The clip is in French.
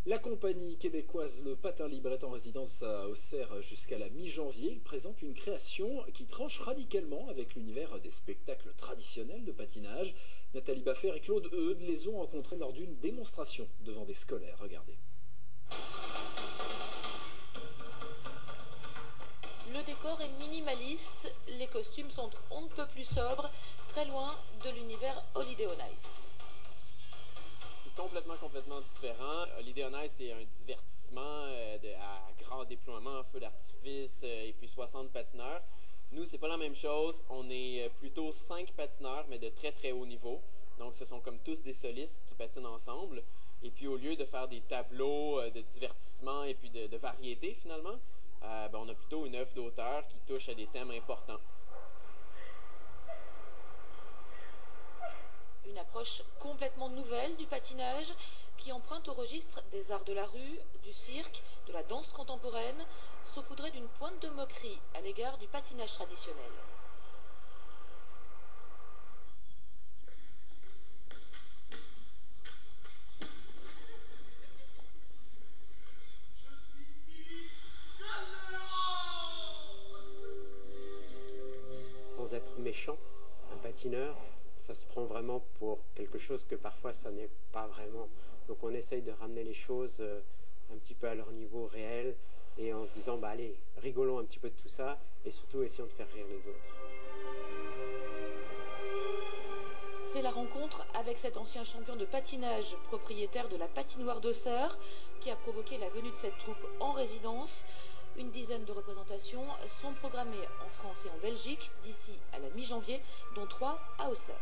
La compagnie québécoise Le Patin Libre est en résidence à Auxerre jusqu'à la mi-janvier. Il présente une création qui tranche radicalement avec l'univers des spectacles traditionnels de patinage. Nathalie Baffert et Claude Eudes les ont rencontrés lors d'une démonstration devant des scolaires. Regardez. Le décor est minimaliste, les costumes sont on ne peut plus sobres, très loin de l'univers Holiday on Ice. C'est complètement différent. Holiday on Ice, c'est un divertissement à grand déploiement, feu d'artifice et puis 60 patineurs. Nous, c'est pas la même chose. On est plutôt 5 patineurs, mais de très haut niveau. Donc, ce sont comme tous des solistes qui patinent ensemble. Et puis, au lieu de faire des tableaux de divertissement et puis de variété, finalement, on a plutôt une œuvre d'auteur qui touche à des thèmes importants. Une approche complètement nouvelle du patinage qui emprunte au registre des arts de la rue, du cirque, de la danse contemporaine, saupoudrée d'une pointe de moquerie à l'égard du patinage traditionnel. Sans être méchant, un patineur, ça se prend vraiment pour quelque chose que parfois ça n'est pas vraiment. Donc on essaye de ramener les choses un petit peu à leur niveau réel et en se disant allez, rigolons un petit peu de tout ça et surtout essayons de faire rire les autres. C'est la rencontre avec cet ancien champion de patinage, propriétaire de la patinoire d'Auxerre, qui a provoqué la venue de cette troupe en résidence. Une dizaine de représentations sont programmées en France et en Belgique d'ici à la mi-janvier, dont 3 à Auxerre.